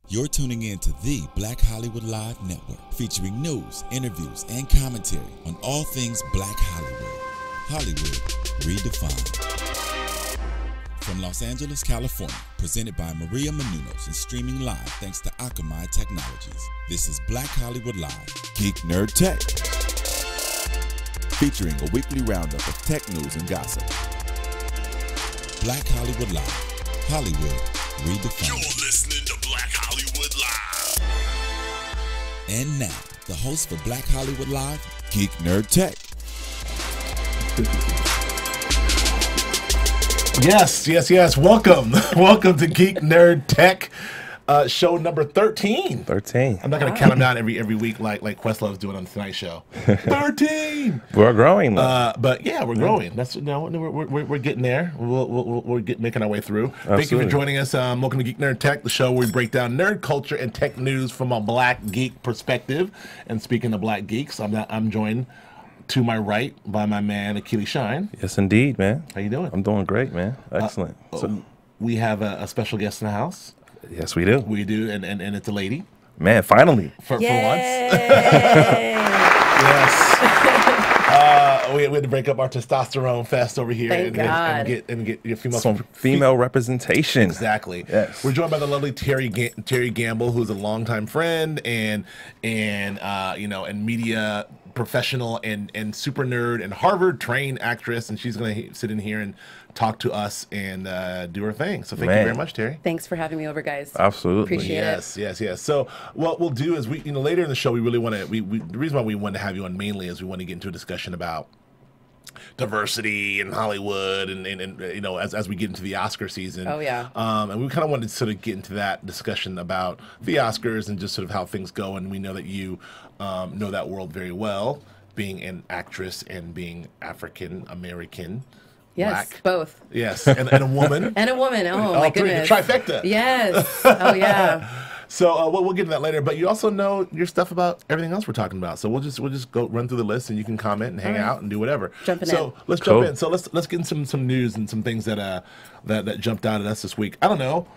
You're tuning in to the Black Hollywood Live Network, featuring news, interviews, and commentary on all things Black Hollywood. Hollywood redefined. From Los Angeles, California, presented by Maria Menounos and streaming live thanks to Akamai Technologies. This is Black Hollywood Live, Geek Nerd Tech, featuring a weekly roundup of tech news and gossip. Black Hollywood Live, Hollywood redefined. You're listening to Black Hollywood Live. And now, the host for Black Hollywood Live, Geek Nerd Tech. Yes. Welcome to Geek Nerd Tech, show number 13. 13. I'm not going to count them down every week like Questlove's doing on the Tonight Show. 13. We're growing. But yeah, we're growing. That's we're getting there. We're making our way through. Absolutely. Thank you for joining us. Welcome to Geek Nerd Tech, the show where we break down nerd culture and tech news from a black geek perspective. And speaking of black geeks, I'm joined to my right by my man Akili Shine. Yes, indeed, man. How you doing? I'm doing great, man. Excellent. We have a special guest in the house. Yes, we do. We do, and it's a lady. Man, finally. For once. Yes. We had to break up our testosterone fest over here Thank God. and get your female Some female representation. Exactly. Yes. We're joined by the lovely Teri Gamble, who's a longtime friend and media professional and super nerd and Harvard trained actress, and she's going to sit in here and talk to us and do her thing. So thank you very much, Teri. Thanks for having me over, guys. Absolutely. Appreciate it. Yes. So what we'll do is later in the show we really want to the reason why we want to have you on mainly is we want to get into a discussion about diversity in Hollywood and as we get into the Oscar season. Oh yeah. And we kind of wanted to sort of get into that discussion about the Oscars and just sort of how things go. And we know that you know that world very well, being an actress and being African American. Yes, Black. both. Yes, and a woman. And a woman. Oh All my three, goodness. the trifecta. Yes. Oh yeah. So we'll get to that later. But you also know your stuff about everything else we're talking about. So we'll just go run through the list, and you can comment and hang out and do whatever. Jumping so in. let's Cool. jump in. So let's get in some news and some things that jumped out at us this week. I don't know.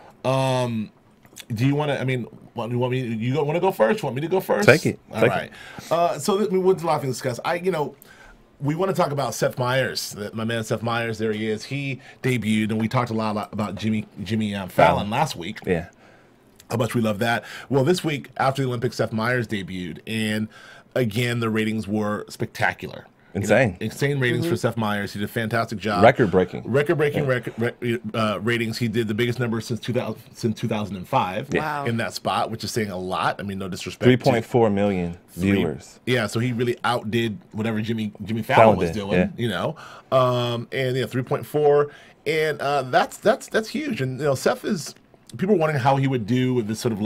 Do you want to? I mean, want me? You want to go first? Want me to go first? Take it. All right. So what's a lot to discuss? We want to talk about Seth Meyers, my man Seth Meyers. There he is. He debuted, and we talked a lot about Jimmy Fallon last week. Yeah. How much we love that. Well, this week after the Olympics, Seth Meyers debuted, and again the ratings were spectacular. Insane. Insane ratings for Seth Meyers. He did a fantastic job. Record-breaking. Ratings. He did the biggest number since 2005 Wow. in that spot, which is saying a lot. I mean, no disrespect. 3.4 million viewers. Yeah, so he really outdid whatever Jimmy Fallon was did, doing. yeah. 3.4, and that's huge. And Seth is. People were wondering how he would do with this sort of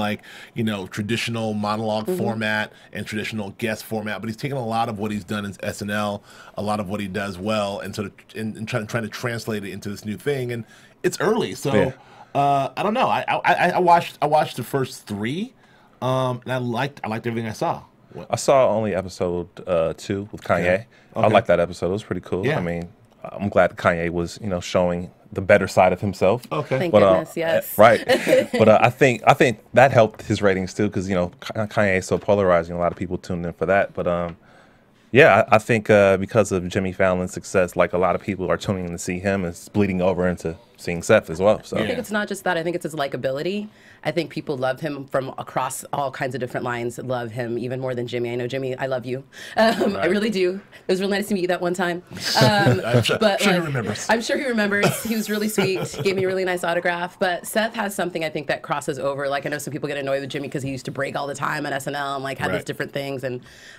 traditional monologue format and traditional guest format, but he's taken a lot of what he's done in SNL, a lot of what he does well, and sort of and trying to translate it into this new thing. And it's early, so I don't know. I watched the first three, and I liked everything I saw. I saw only episode 2 with Kanye. Okay. I liked that episode. It was pretty cool. Yeah. I mean, I'm glad that Kanye was, showing the better side of himself. Okay. Thank goodness. Yes. Right. But I think that helped his ratings too, because Kanye is so polarizing. A lot of people tuned in for that. But I think because of Jimmy Fallon's success, like a lot of people are tuning in to see him, it's bleeding over into seeing Seth as well. So I think it's not just that. I think it's his likability. I think people love him from across all kinds of different lines. Love him even more than Jimmy. I know, Jimmy, I love you. I really do. It was really nice to meet you that one time. I'm sure he remembers. I'm sure he remembers. He was really sweet. He gave me a really nice autograph. But Seth has something I think that crosses over. Like I know some people get annoyed with Jimmy because he used to break all the time at SNL and had these different things.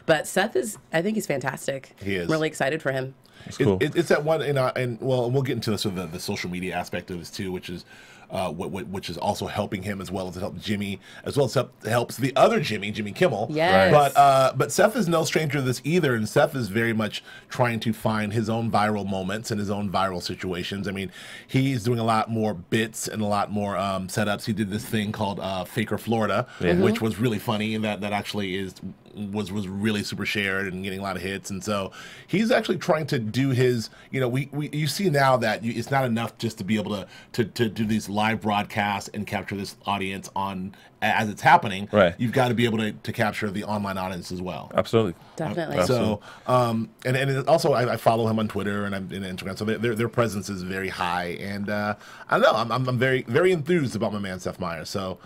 But Seth I think he's fantastic. He is. I'm really excited for him. it's cool. It's that one, and we'll get into this with the social media aspect of this too, which is which is also helping him as well as it helps Jimmy, as well as helps the other Jimmy Kimmel. Yes. But Seth is no stranger to this either, and Seth is very much trying to find his own viral moments and his own viral situations. I mean, he's doing a lot more bits and a lot more setups. He did this thing called Faker Florida, which was really funny, and that actually is was really super shared and getting a lot of hits, and so he's actually trying to do his. You know, you see now that it's not enough just to be able to do these live broadcasts and capture this audience on as it's happening. Right. You've got to be able to capture the online audience as well. Absolutely. Definitely. So, and also I follow him on Twitter and I'm in Instagram, so their presence is very high, and I don't know, I'm very very enthused about my man Seth Meyers. So,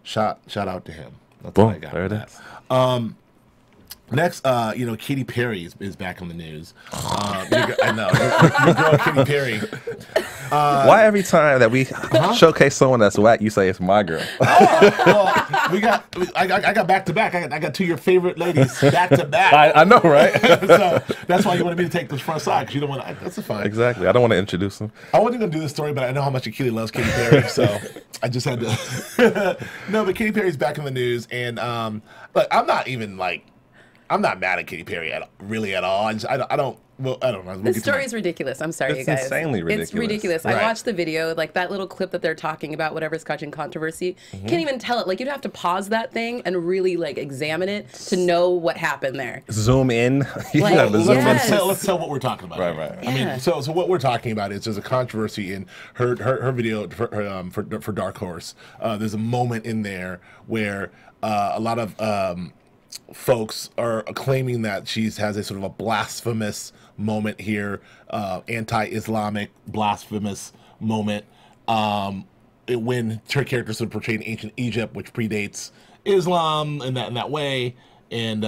shout out to him. That's Boom. what I got. There it is. Next, Katy Perry is back on the news. I know your girl Katy Perry. Why every time that we showcase someone that's whack, you say it's my girl? Well, I got back to back. I got two of your favorite ladies back to back. I know, right? So that's why you wanted me to take this front side, because you don't want to. That's fine. Exactly. I don't want to introduce them. I wasn't going to do this story, but I know how much Achille loves Katy Perry, so I just had to. No, but Katy Perry's back in the news, and look, I'm not mad at Katy Perry at all. I don't. Well, I don't know. This story is ridiculous. I'm sorry, It's you guys. insanely ridiculous. It's ridiculous. Right. I watched the video, like that little clip that they're talking about, whatever's causing controversy. Can't even tell it. Like you'd have to pause that thing and really like examine it to know what happened there. Zoom in. You Like, have to zoom yes. in. Let's tell what we're talking about. Right. I mean, Yeah. so what we're talking about is there's a controversy in her video for Dark Horse. There's a moment in there where a lot of folks are claiming that she has a sort of a blasphemous moment here, anti-Islamic blasphemous moment, when her character sort of portrayed ancient Egypt, which predates Islam in that way, and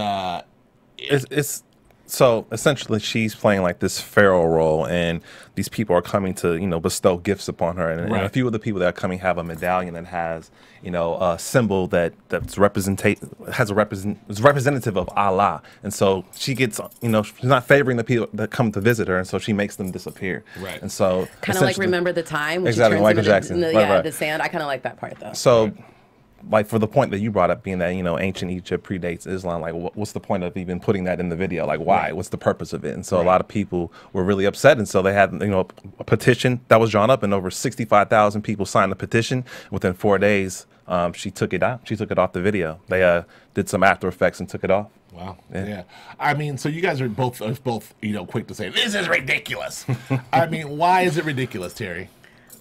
It's so essentially she's playing like this pharaoh role, and these people are coming to bestow gifts upon her, and Right. a few of the people that are coming have a medallion that has a symbol that's is representative of Allah, and so she gets she's not favoring the people that come to visit her, and so she makes them disappear. Right. And so Kind of like essentially- Remember the Time when Exactly, she turns Michael him Jackson. into Right. the sand. I kind of like that part though. So, like for the point that you brought up, being that ancient Egypt predates Islam, like what's the point of even putting that in the video? Like why? Right. What's the purpose of it? And so a lot of people were really upset, and so they had a petition that was drawn up, and over 65,000 people signed the petition. Within 4 days, she took it out. She took it off the video. They did some After Effects and took it off. wow, yeah. I mean, so you guys are both quick to say this is ridiculous. I mean, why is it ridiculous, Terry?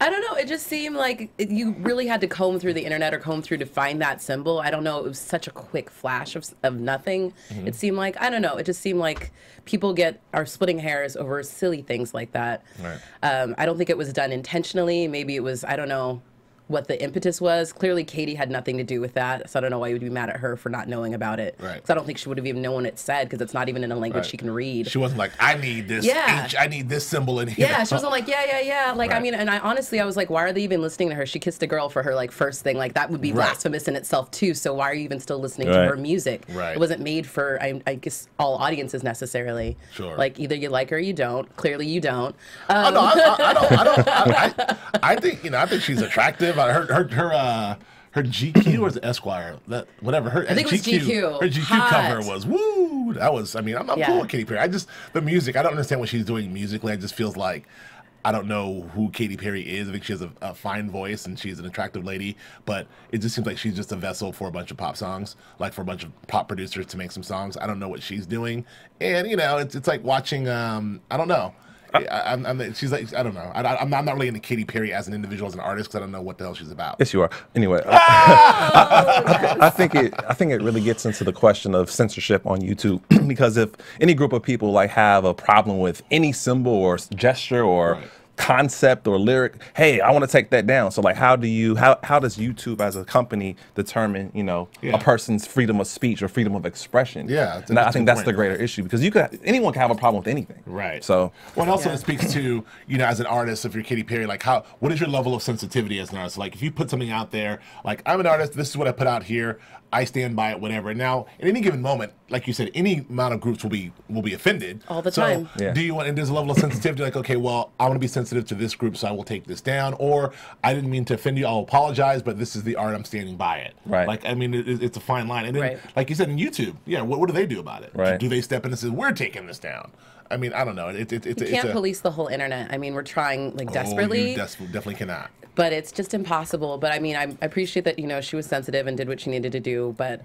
I don't know. It just seemed like you really had to comb through the internet or comb through to find that symbol. I don't know. It was such a quick flash of nothing. It seemed like, I don't know. It just seemed like people are splitting hairs over silly things like that. Right. I don't think it was done intentionally. Maybe it was, I don't know what the impetus was. Clearly, Katie had nothing to do with that, so I don't know why you would be mad at her for not knowing about it. Right. Because I don't think she would have even known what it said, because it's not even in a language Right. she can read. She wasn't like, I need this. Yeah. I need this symbol in here. Yeah, she wasn't like, yeah. Like, I Right. mean, and I honestly, I was like, why are they even listening to her? She kissed a girl for her, like, first thing. Like, that would be Right. blasphemous in itself, too. So why are you even still listening to Right. her music? Right. It wasn't made for, I guess, all audiences necessarily. Sure. Like, either you like her or you don't. Clearly, you don't. Oh, no, I don't. I think I think she's attractive. I heard her GQ or is it Esquire? Whatever. Her, I think it was GQ. Her GQ Hot. cover was woo. That was. I mean, I'm Yeah. cool with Katy Perry. The music. I don't understand what she's doing musically. It just feels like I don't know who Katy Perry is. I think she has a fine voice and she's an attractive lady, but it just seems like she's just a vessel for a bunch of pop songs, like for a bunch of pop producers to make some songs. I don't know what she's doing, and it's like watching. I don't know. She's like, I don't know. I'm not really into Katy Perry as an individual, as an artist, because I don't know what the hell she's about. Yes, you are. Anyway, I think it really gets into the question of censorship on YouTube because if any group of people like have a problem with any symbol or gesture or Right. concept or lyric, hey, I want to take that down. So like, how does YouTube as a company determine Yeah. a person's freedom of speech or freedom of expression? Yeah, it's a and I good think that's point. the greater issue because anyone can have a problem with anything. Right. So well, and also Yeah. it speaks to, as an artist, if you're Katy Perry, like what is your level of sensitivity as an artist? Like if you put something out there, like I'm an artist, this is what I put out here, I stand by it, whatever. And now, at any given moment, like you said, any amount of groups will be offended. All the so time. Yeah. Do you want, and there's a level of sensitivity, like, okay, well, I want to be sensitive to this group, so I will take this down. Or I didn't mean to offend you, I'll apologize, but this is the art, I'm standing by it. Right. Like, I mean, it's a fine line. And then, Right. like you said, in YouTube, yeah, what do they do about it? Right. Do they step in and say, we're taking this down? I mean, I don't know. You can't police the whole internet. I mean, we're trying like desperately. Oh, you definitely cannot. But it's just impossible. But I mean, I appreciate that, she was sensitive and did what she needed to do. But,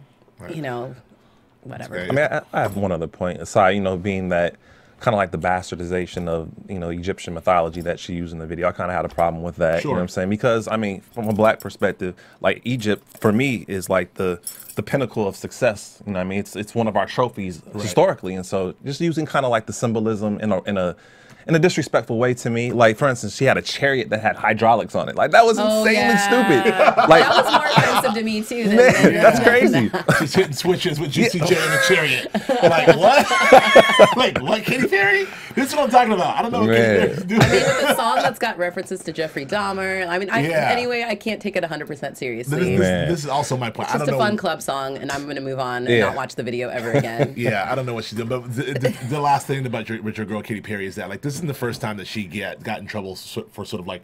whatever. Okay. I mean, I have one other point aside, being that kind of like the bastardization of, Egyptian mythology that she used in the video. I kind of had a problem with that, you know what I'm saying? Because, I mean, from a black perspective, like Egypt, for me, is like the pinnacle of success. You know what I mean? It's one of our trophies historically. And so just using kind of like the symbolism in a disrespectful way to me. Like, for instance, she had a chariot that had hydraulics on it. Like, that was insanely stupid. Like, that was more offensive to me, too. Man, that's crazy. She's hitting switches with Juicy J in the chariot. Like, what? Like, what, Katy Perry? This is what I'm talking about. I don't know what Katy Perry's doing. I mean, with a song that's got references to Jeffrey Dahmer. I mean, anyway, I can't take it 100% seriously. This is also my point. It's just a fun club song, and I'm going to move on and not watch the video ever again. Yeah, I don't know what she's doing. But the last thing about your girl Katy Perry is that, like, this isn't the first time that she got in trouble for sort of like,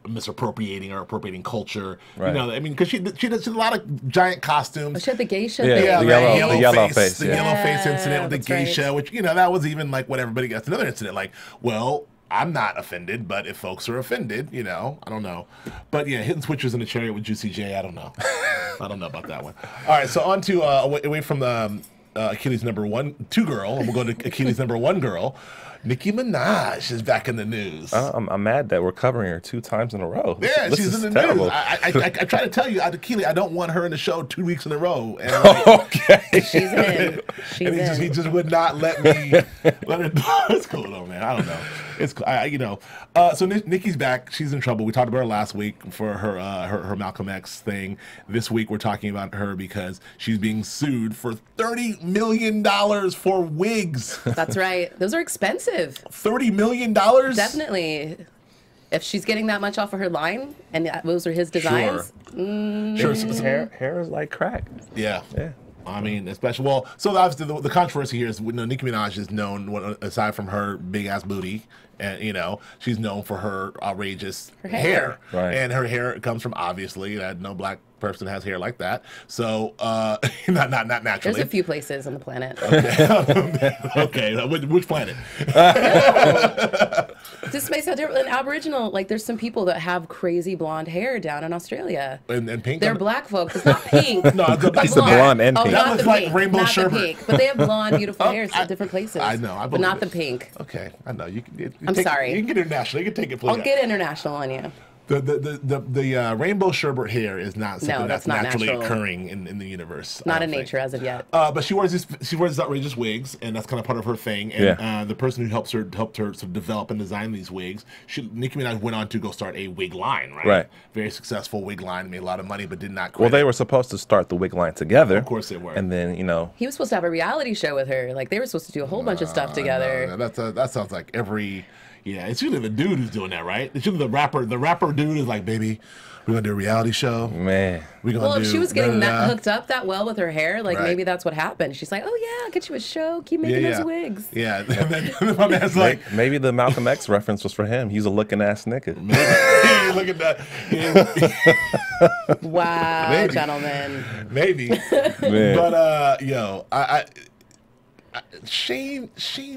misappropriating or appropriating culture. Right. You know, I mean, because she does a lot of giant costumes. Oh, she had the geisha Yeah, thing. the right? yellow face. The Yeah. yellow face incident with the that's geisha, right. which, that was even like what everybody got. That's another incident. Like, well, I'm not offended, but if folks are offended, I don't know. But yeah, hitting switches in the chariot with Juicy J, I don't know. I don't know about that one. All right, so on to away from the Achilles number 2 girl, and we'll go to Achilles number 1 girl. Nicki Minaj is back in the news. I'm mad that we're covering her 2 times in a row. Yeah, This she's is in the terrible. news. I try to tell you, Achilles, I don't want her in the show 2 weeks in a row. And Okay. She's in. She's and in. he just would not let me let her do what's going on, man. I don't know. It's so Nikki's back. She's in trouble. We talked about her last week for her Malcolm X thing. This week we're talking about her because she's being sued for $30 million for wigs. That's right. Those are expensive. $30 million? Definitely. If she's getting that much off of her line, and those are his designs, Sure. Hair is like crack. Yeah. Yeah. I mean, especially, well, so obviously the controversy here is, Nicki Minaj is known, aside from her big ass booty, and she's known for her outrageous hair. Right. And her hair comes from, obviously, that no black person has hair like that. So not naturally. there's a few places on the planet. Okay, which planet? This may sound different. In Aboriginal, like there's some people that have crazy blonde hair down in Australia. And pink. They're black folks. It's not pink. No, It's the blonde and Oh, pink. That not looks the like pink. rainbow not sherbet. the pink. But they have blonde, beautiful hairs in different places. I know, I but not the believe pink. Okay, I know. I'm sorry. You can get international. You can take it, please. I'll get international on you. The rainbow sherbet hair is not something that's not naturally natural. occurring in the universe. Not I in don't nature think. as of yet. But she wears these outrageous wigs, and that's kind of part of her thing. And the person who helped her sort of develop and design these wigs, Nicki Minaj went on to go start a wig line, right? Right. Very successful wig line, made a lot of money, but did not. Well, Credit. they were supposed to start the wig line together. Of course they were. And then, He was supposed to have a reality show with her. Like they were supposed to do a whole bunch of stuff together. That sounds like every. Yeah, it's usually the dude who's doing that, right? It's usually the rapper. The rapper dude is like, baby, we're gonna do a reality show. man. We're gonna Well, do if she was getting da-da-da. hooked up that well with her hair, like Right. maybe that's what happened. She's like, oh yeah, I'll get you a show. Keep making those wigs. Yeah, and then my man's like, Maybe the Malcolm X reference was for him. He's a looking ass nigga. hey, look at that. Yeah, Wow, Maybe. gentlemen. maybe. Man. But I shame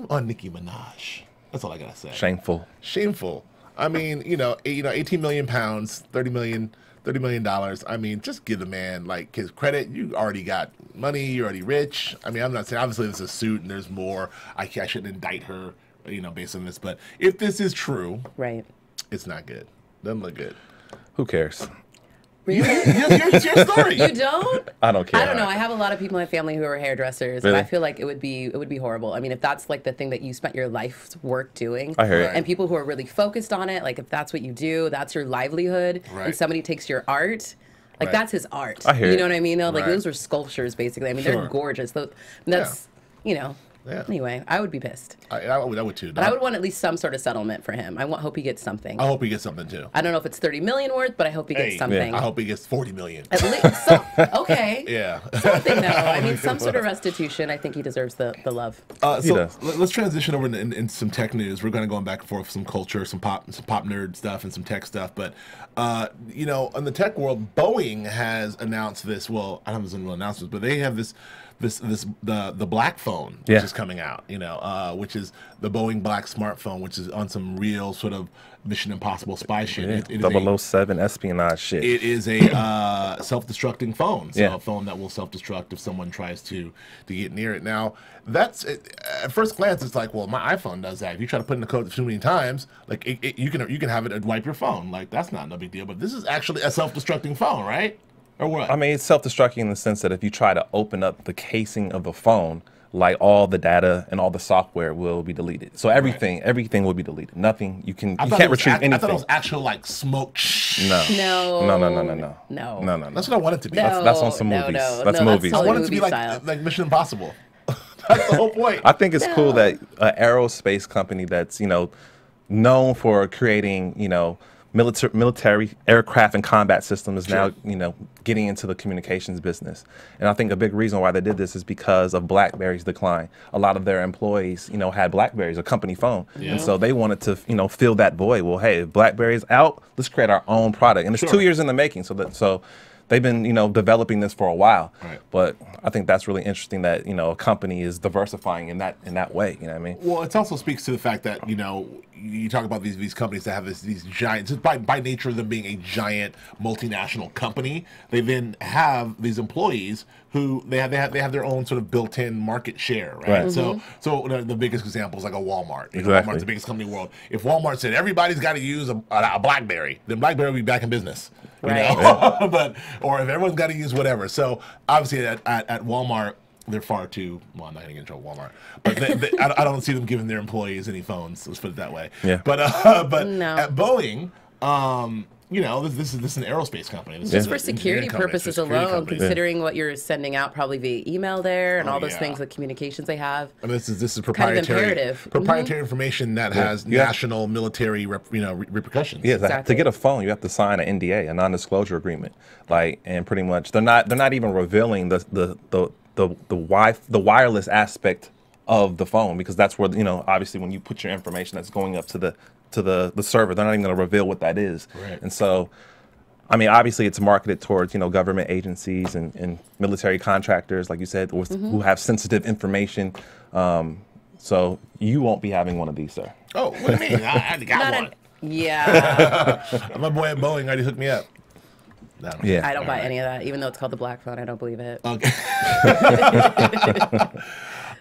on Nicki Minaj. That's all I gotta say. Shameful. Shameful. I mean, 18 million pounds, $30 million. I mean, just give the man like his credit. You already got money. You're already rich. I mean, I'm not saying obviously this is a suit and there's more. I shouldn't indict her, based on this. But if this is true, Right. it's not good. Doesn't look good. Who cares? Really? It's your story. You don't? I don't care. I don't know. I have a lot of people in my family who are hairdressers, Really? and I feel like it would be horrible. I mean, if that's like the thing that you spent your life's work doing, I hear you. and people who are really focused on it, like if that's what you do, that's your livelihood, Right. and somebody takes your art, like Right. that's his art. I hear you you. know what I mean? Though, like Right. those are sculptures, basically. I mean, Sure. they're gorgeous. That's Yeah. Anyway, I would be pissed, I would too. but I would want at least some sort of settlement for him. Hope he gets something. I hope he gets something too. I don't know if it's 30 million worth, but I hope he gets Hey, something. I hope he gets 40 million. At least, okay. Yeah. Something though. I mean, some sort of restitution. I think he deserves the love. So does. let's transition over in some tech news. We're going to go back and forth with some culture, some pop nerd stuff, and some tech stuff. But in the tech world, Boeing has announced this. Well, I don't know if it's any real announcements, but they have this the black phone, which is coming out, which is the Boeing Black smartphone, which is on some real sort of Mission Impossible spy shit. Yeah, 007 espionage shit. It is a self-destructing phone, so a phone that will self-destruct if someone tries to get near it. Now, at first glance, it's like, well, my iPhone does that. If you try to put in the code too many times, like you can have it wipe your phone. Like that's not no big deal. But this is actually a self-destructing phone, right? Or what? I mean, it's self-destructing in the sense that if you try to open up the casing of the phone, like all the data and all the software will be deleted. So everything will be deleted. Nothing you can't retrieve anything. I thought it was actual like smoke. No. No. That's what I want it to be. That's on some movies. That's movies. I want it to be like Mission Impossible. That's the whole point. I think it's cool that an aerospace company that's known for creating military aircraft and combat systems is now getting into the communications business. And I think a big reason why they did this is because of BlackBerry's decline. A lot of their employees had BlackBerries, a company phone, and so they wanted to fill that void. Well, hey, if BlackBerry's out, let's create our own product. And it's 2 years in the making, so they've been developing this for a while. Right. But I think that's really interesting that a company is diversifying in that way. You know what I mean? Well, it also speaks to the fact that you talk about these companies that have these giant, just by nature of them being a giant multinational company, they then have these employees who they have their own sort of built-in market share, right? So the biggest example is like a Walmart. Walmart's the biggest company in the world. If Walmart said everybody's got to use a BlackBerry, then BlackBerry would be back in business. But or if everyone's got to use whatever. So obviously at Walmart, they're far too, well, I'm not going to get in trouble with Walmart, but I don't see them giving their employees any phones, let's put it that way. Yeah. But at Boeing, this is an aerospace company. This Just for security purposes alone, considering what you're sending out probably via email there and all those things, the communications they have. I mean, this is proprietary, proprietary information that has national military repercussions. Yeah, exactly. To get a phone, you have to sign an NDA, a non-disclosure agreement. And pretty much they're not even revealing the wireless aspect of the phone, because that's where obviously when you put your information that's going up to the server, they're not even going to reveal what that is. Right. And so, I mean, obviously it's marketed towards government agencies and military contractors, like you said, who have sensitive information. So you won't be having one of these, sir. Oh, what do you mean? I already got one. Yeah. My boy at Boeing already hooked me up. I don't buy any of that, even though it's called the black phone. I don't believe it. Okay.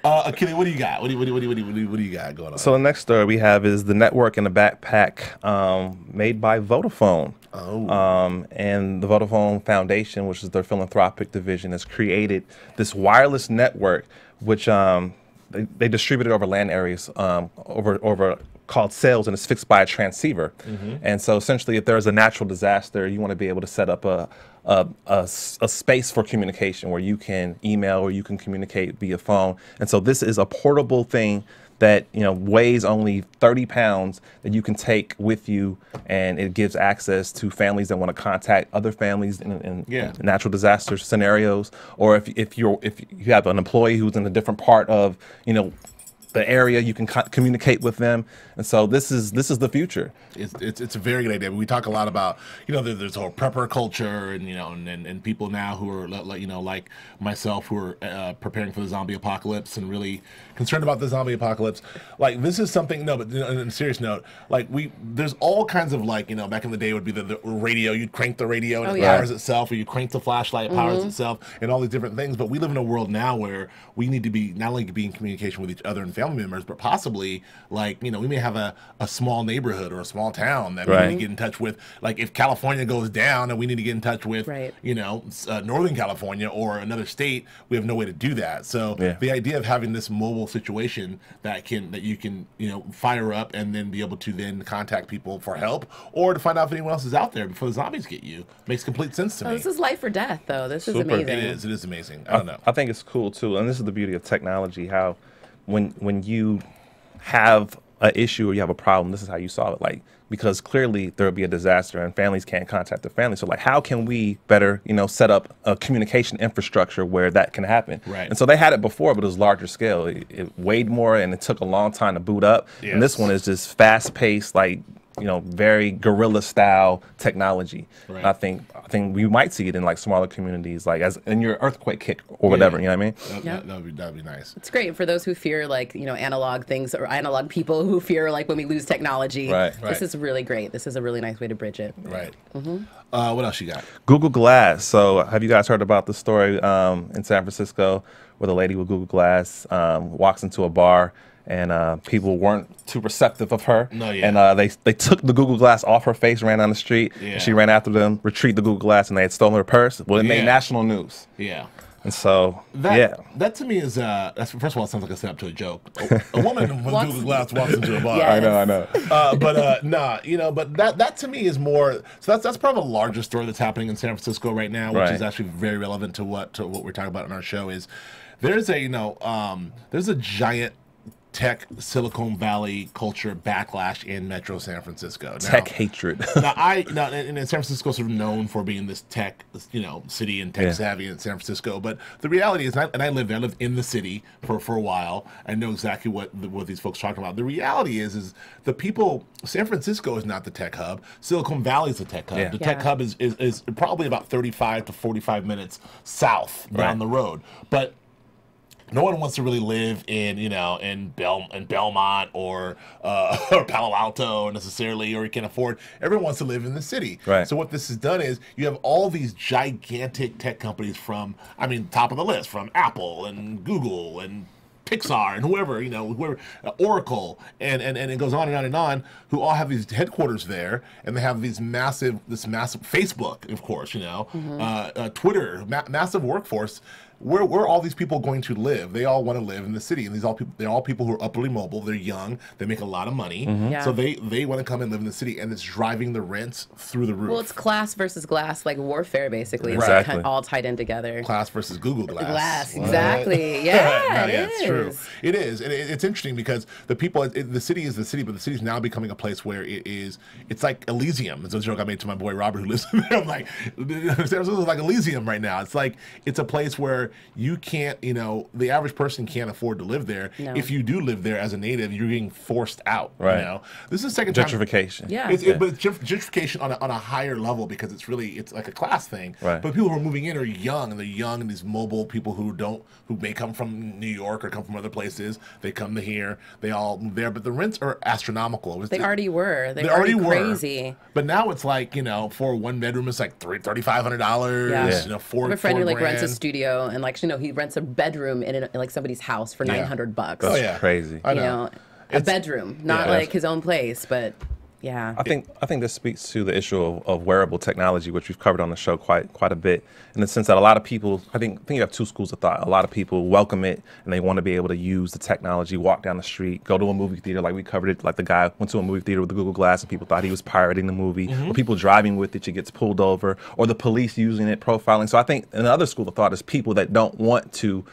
Achille, what do you got? What do you got going on? So the next story we have is the network in a backpack made by Vodafone. And the Vodafone Foundation, which is their philanthropic division, has created this wireless network, which they distribute it over land areas, over called cells, and it's fixed by a transceiver. And so essentially, if there's a natural disaster, you want to be able to set up a space for communication where you can email or you can communicate via phone. And so this is a portable thing that weighs only 30 pounds that you can take with you, and it gives access to families that want to contact other families in natural disaster scenarios, or if you have an employee who's in a different part of the area, you can communicate with them. And so this is the future. It's a very good idea. We talk a lot about there's a whole prepper culture, and and people now who are like myself, who are preparing for the zombie apocalypse and really concerned about the zombie apocalypse. Like this is something. No, but on a serious note, like there's all kinds of back in the day would be the radio. You'd crank the radio and it powers itself, or you crank the flashlight, it powers itself, and all these different things. But we live in a world now where we need to be not only be in communication with each other and family members, but possibly we may have a small neighborhood or a small town that we need to get in touch with. Like if California goes down and we need to get in touch with Northern California or another state, we have no way to do that. So the idea of having this mobile situation that you can fire up and then be able to then contact people for help or to find out if anyone else is out there before the zombies get you makes complete sense to me. This is life or death, though. This is amazing. It is amazing. I don't know. I think it's cool too, and this is the beauty of technology. How when you have an issue or you have a problem, this is how you solve it. Because clearly there will be a disaster and families can't contact their families. So how can we better, set up a communication infrastructure where that can happen? Right. And so they had it before, but it was larger scale. It weighed more and it took a long time to boot up. Yes. And this one is just fast paced, very guerrilla style technology. Right. And I think we might see it in like smaller communities, like as in your earthquake kick or whatever. You know what I mean? That'd be nice. It's great for those who fear like analog things or analog people who fear like when we lose technology. Right. This is really great. This is a really nice way to bridge it. Right. What else you got? Google Glass. So have you guys heard about the story in San Francisco where the lady with Google Glass walks into a bar and people weren't too receptive of her? No, yeah. And they took the Google Glass off her face, ran down the street, Yeah. and she ran after them, retrieved the Google Glass, and they had stolen her purse. Well, it Yeah. made national news. Yeah. And so, That to me is that's first of all, it sounds like a setup to a joke. A woman with Google Glass walks into a bar. Yes. I know. But that to me is more. So that's probably the largest story that's happening in San Francisco right now, which is actually very relevant to what we're talking about in our show. Is there's a giant tech Silicon Valley culture backlash in Metro San Francisco. Now, Tech hatred. and San Francisco is sort of known for being this tech, city and tech savvy in San Francisco. But the reality is, and I lived in the city for a while. I know exactly what these folks are talking about. The reality is the people. San Francisco is not the tech hub. Silicon Valley is the tech hub. Yeah. The tech hub is probably about 35 to 45 minutes south down the road, but no one wants to really live in Belmont or Palo Alto necessarily, or you can afford. Everyone wants to live in the city. Right. So what this has done is you have all these gigantic tech companies top of the list, from Apple and Google and Pixar and whoever, Oracle, and it goes on and on and on, who all have these headquarters there, and they have this massive Facebook, of course, Twitter, massive workforce. Where are all these people going to live? They all want to live in the city, and they're all people who are upwardly mobile. They're young. They make a lot of money, so they want to come and live in the city, and it's driving the rents through the roof. Well, it's class versus glass, like warfare, basically. It's Exactly. like all tied in together. Class versus Google Glass. What? Exactly. Yeah, It's true. It is, and it's interesting because the people, the city is the city, but the city is now becoming a place where it's like Elysium. It's a joke I made to my boy Robert who lives there. I'm like, San Francisco is like Elysium right now. It's a place where you can't, the average person can't afford to live there. No. If you do live there as a native, you're getting forced out. Right. This is the second time. Gentrification. Yeah. But it's gentrification on a higher level because it's like a class thing. Right. But people who are moving in are young, and they're young, and these mobile people who may come from New York or come from other places. They come to here. They all move there, but the rents are astronomical. They already were. They already crazy. were. But now it's like, for a one bedroom, it's like $3,500. Yeah. $4 I have a friend who rents a $4,000. studio, and he rents a bedroom in like somebody's house for $900. Oh yeah, Crazy. I know. A bedroom, not like his own place, but yeah. I think this speaks to the issue of wearable technology, which we've covered on the show quite a bit, in the sense that a lot of people, I think you have two schools of thought. A lot of people welcome it and they want to be able to use the technology, walk down the street, go to a movie theater, like we covered it. Like the guy went to a movie theater with the Google Glass and people thought he was pirating the movie, or people driving with it, she gets pulled over, or the police using it, profiling. So I think another school of thought is people that don't want to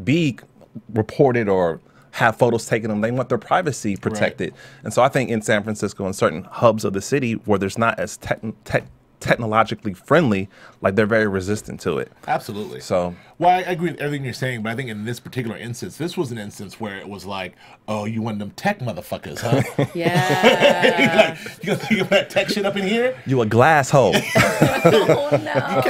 be reported or have photos taken of them. They want their privacy protected. Right. And so I think in San Francisco and certain hubs of the city where there's not as technologically friendly, like they're very resistant to it. Absolutely. So, well, I agree with everything you're saying, but I think in this particular instance, this was an instance where it was like, oh, you one of them tech motherfuckers, huh? Yeah. You gonna think of that tech shit up in here? You a glass hole. Oh no.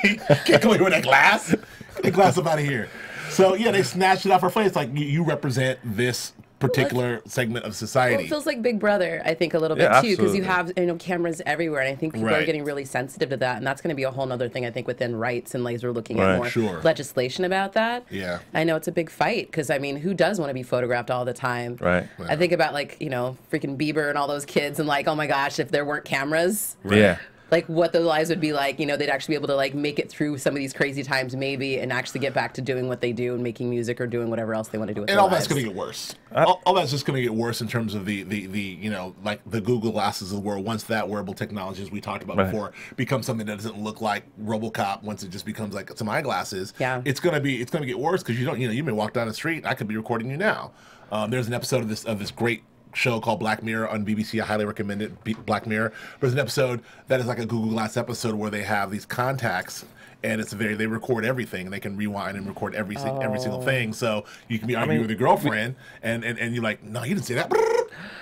You can't come here with that glass. Get the glass up out of here. So yeah, they snatched it off her face. Like you represent this particular segment of society. Well, it feels like Big Brother, I think, a little bit too, because you have cameras everywhere, and I think people are getting really sensitive to that, and that's going to be a whole other thing, I think, within rights, and we're looking at more legislation about that. Yeah, I know it's a big fight because who does want to be photographed all the time? Right. I think about freaking Bieber and all those kids, and oh my gosh, if there weren't cameras. Right. Yeah. Like what their lives would be like, they'd actually be able to make it through some of these crazy times maybe and actually get back to doing what they do and making music or doing whatever else they want to do with their lives. And all that's going to get worse. All that's just going to get worse in terms of the like the Google glasses of the world. Once that wearable technology, as we talked about before, becomes something that doesn't look like RoboCop, once it just becomes like some eyeglasses, it's going to get worse because you may walk down the street, I could be recording you now. There's an episode of this great show called Black Mirror on BBC. I highly recommend it. Black Mirror. There's an episode that is like a Google Glass episode where they have these contacts, and they record everything, and they can rewind and record every single thing. So you can be arguing with your girlfriend, and you're like, no, you didn't say that.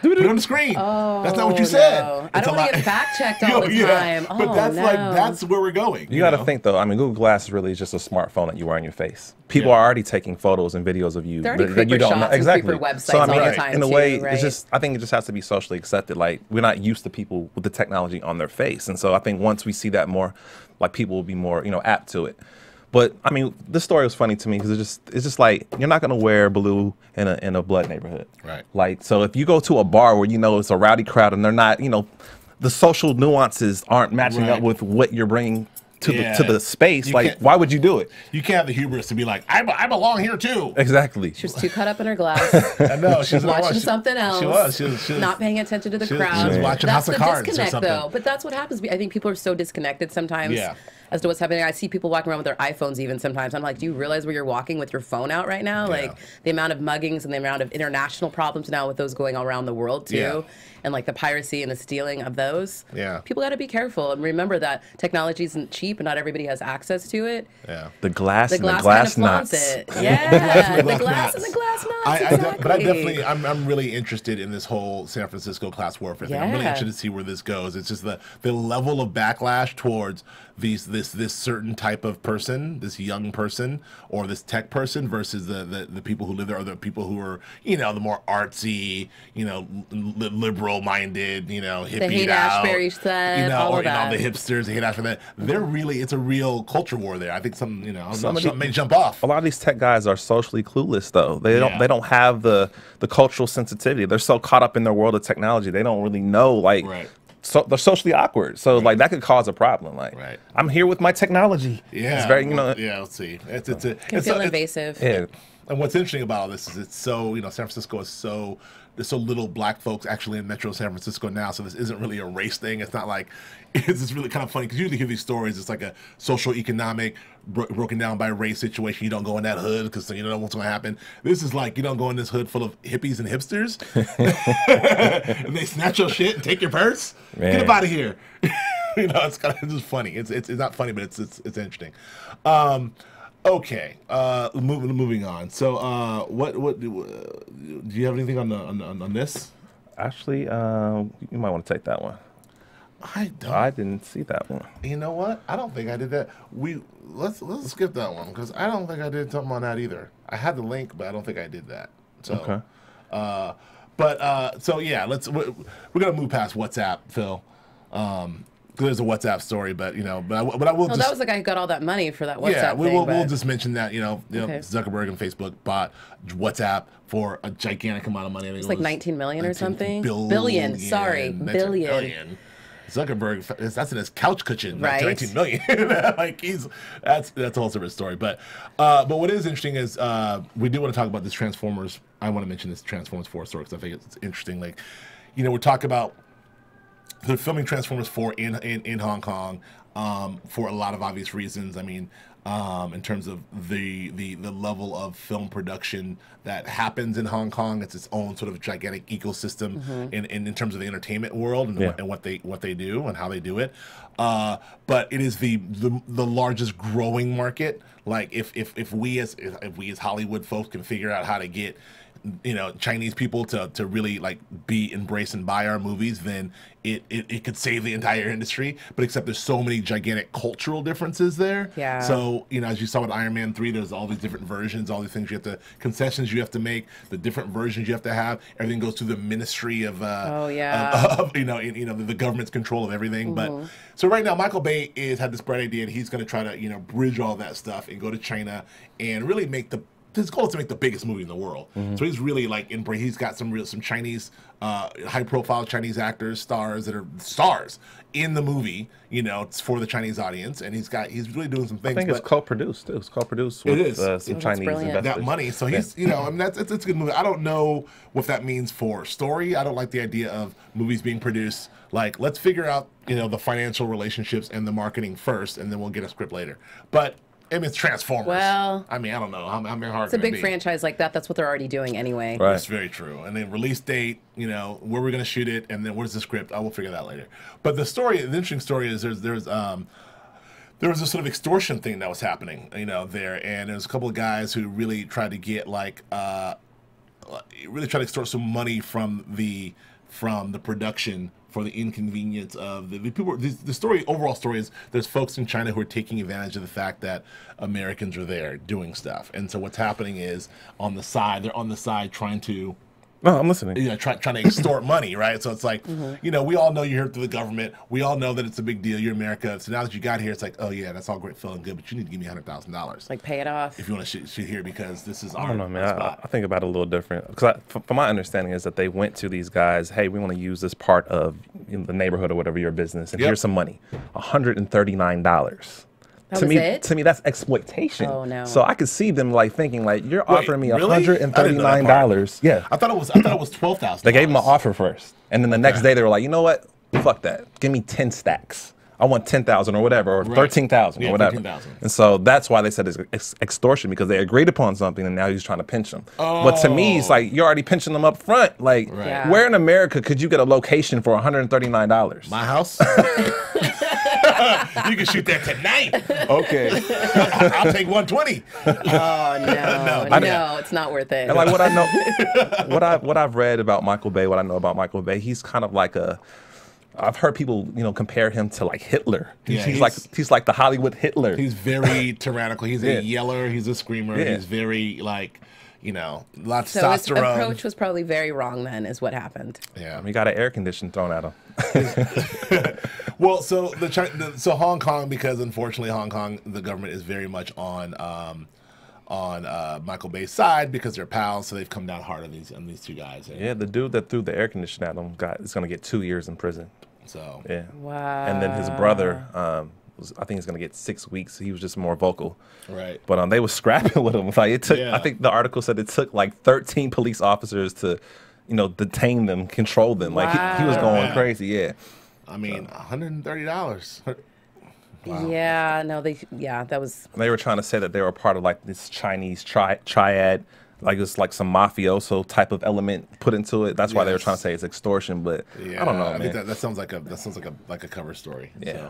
Put it on the screen. That's not what you said. No. I don't want to get fact checked all the time. But that's where we're going. You got to think though. I mean, Google Glass really is just a smartphone that you wear on your face. People are already taking photos and videos of you that you don't know exactly. Websites so I mean, all the time in a way, right? it's just I think it just has to be socially accepted. Like we're not used to people with the technology on their face, and so I think once we see that more, like people will be more apt to it. But I mean, this story was funny to me because it's just like you're not gonna wear blue in a blood neighborhood, right? Like so, if you go to a bar where it's a rowdy crowd and they're not, the social nuances aren't matching up with what you're bringing to the space. Like, why would you do it? You can't have the hubris to be like, I belong here too. Exactly. She was too caught up in her glass. I know she was watching something else. She was not paying attention to the crowd. She was watching House of Cards or disconnect, something. though. But that's what happens. I think people are so disconnected sometimes. Yeah. As to what's happening. I see people walking around with their iPhones even sometimes. I'm like, do you realize where you're walking with your phone out right now? Like the amount of muggings and the amount of international problems now with those going all around the world too. Yeah. And like the piracy and the stealing of those. Yeah. People got to be careful and remember that technology isn't cheap and not everybody has access to it. Yeah. The glass and the kind glass of flaunts knots. it. Yeah. the glass and the glass knots. Exactly. But I definitely, I'm really interested in this whole San Francisco class warfare thing. I'm really Yeah. interested to see where this goes. It's just the level of backlash towards this certain type of person, this young person or this tech person versus the people who live there, or the people who are the more artsy, liberal minded, hippie The Haight-Ashbury set, all of that. the hipsters, the Haight-Ashbury that it's a real culture war there. I think something may jump off. A lot of these tech guys are socially clueless though. They don't have the cultural sensitivity. They're so caught up in their world of technology. They don't really know so they're socially awkward. So like that could cause a problem. Like I'm here with my technology. Yeah. It's very yeah, let's see. It can feel invasive. Yeah. And what's interesting about all this is it's so, San Francisco is there's so little black folks actually in Metro San Francisco now, so this isn't really a race thing. It's not like, it's just really kind of funny, because you usually hear these stories, it's like a social economic broken down by race situation. You don't go in that hood because you don't know what's going to happen. This is like, you don't go in this hood full of hippies and hipsters, and they snatch your shit and take your purse. Man. Get up out of here. It's kind of just funny. It's not funny, but it's interesting. Okay, moving on. So, what do you have anything on this? Actually, you might want to take that one. I don't. I didn't see that one. You know what? I don't think I did that. Let's skip that one because I don't think I did something on that either. I had the link, but I don't think I did that. So, okay. So yeah, we're gonna move past WhatsApp, Phil. There's a WhatsApp story, but but I will. Well, that was the guy who got all that money for that WhatsApp thing. We'll just mention that Zuckerberg and Facebook bought WhatsApp for a gigantic amount of money. I think it's like 19 million or something. Billion. Billion. Zuckerberg, that's in his couch cushion, right? 19 million. Like that's a whole separate story. But what is interesting is we do want to talk about this Transformers. I want to mention this Transformers 4 story because I think it's interesting. Like, we talk about they're filming Transformers 4 in Hong Kong for a lot of obvious reasons. I mean, in terms of the level of film production that happens in Hong Kong, it's its own sort of gigantic ecosystem in terms of the entertainment world and what they do and how they do it. But it is the largest growing market. Like if we as Hollywood folks can figure out how to get Chinese people to really like be embrace and buy our movies, then it could save the entire industry. But except there's so many gigantic cultural differences there. Yeah. So as you saw with Iron Man 3, there's all these different versions, all these things concessions you have to make, the different versions you have to have. Everything goes through the ministry of the government's control of everything. But so right now Michael Bay had this bright idea, and he's going to try to bridge all that stuff and go to China and really make his goal is to make the biggest movie in the world. So he's really like he's got some Chinese, high-profile Chinese actors, stars that are stars in the movie. It's for the Chinese audience, and he's really doing some things. I think it's co-produced too. It's co-produced with some Chinese investors. That money, so he's I mean it's a good movie. I don't know what that means for story. I don't like the idea of movies being produced like, let's figure out the financial relationships and the marketing first, and then we'll get a script later. But I mean, it's Transformers. Well, I mean, I don't know. How hard it's a big franchise like that. That's what they're already doing anyway. Right. That's very true. And then release date, where we're going to shoot it, and then where's the script? I will figure that later. But the interesting story is there was a sort of extortion thing that was happening, there, and there's a couple of guys who really tried to get like really try to extort some money from the production for the inconvenience of the people. The overall story is there's folks in China who are taking advantage of the fact that Americans are there doing stuff, and so what's happening is they're on the side trying to. No, I'm listening. Trying to extort money, right? So it's like, we all know you're here through the government. We all know that it's a big deal. You're America. So now that you got here, it's like, oh yeah, that's all great, feeling good, but you need to give me $100,000. Like pay it off. If you want to shoot here because this is our I don't know, man. spot. I think about it a little different because, from my understanding, is that they went to these guys. Hey, we want to use this part of the neighborhood or whatever your business, and here's some money, $139. That to was me, it? to me, that's exploitation. Oh, no. So I could see them like thinking like, you're offering me really? $139. Yeah. I thought it was $12,000. They gave him an offer first, and then the next day they were like, you know what? Fuck that. Give me 10 stacks. I want 10,000 or whatever, or 13,000 or whatever. 13,000. And so that's why they said it's extortion, because they agreed upon something and now he's trying to pinch them. But to me, it's like you're already pinching them up front. Like, Yeah. where in America could you get a location for $139? My house. You can shoot that tonight. Okay. I'll take 120. No, it's not worth it. And like what I know, what I've read about Michael Bay, what I know about Michael Bay, he's kind of like I've heard people, compare him to like Hitler. Yeah, he's like the Hollywood Hitler. He's very tyrannical. He's a yeller. He's a screamer. Yeah. He's very lots of So his testosterone. approach was probably very wrong then, is what happened. Yeah. He got an air conditioner thrown at him. Well, so so Hong Kong, because unfortunately Hong Kong, the government is very much on Michael Bay's side because they're pals, so they've come down hard on these two guys. Yeah, the dude that threw the air conditioner at him is going to get 2 years in prison. So Yeah. Wow. And then his brother, I think he's going to get 6 weeks. He was just more vocal. right. But they were scrapping with him. Like it took. Yeah. I think the article said it took like 13 police officers to, detain them, control them. Like he was going Wow. crazy. Yeah. I mean, $130. Yeah, no, that was. And they were trying to say that they were part of like this Chinese triad, like it's like some mafioso type of element put into it. That's why they were Yes. trying to say it's extortion. But Yeah, I don't know, I man. think that sounds like a cover story. Yeah.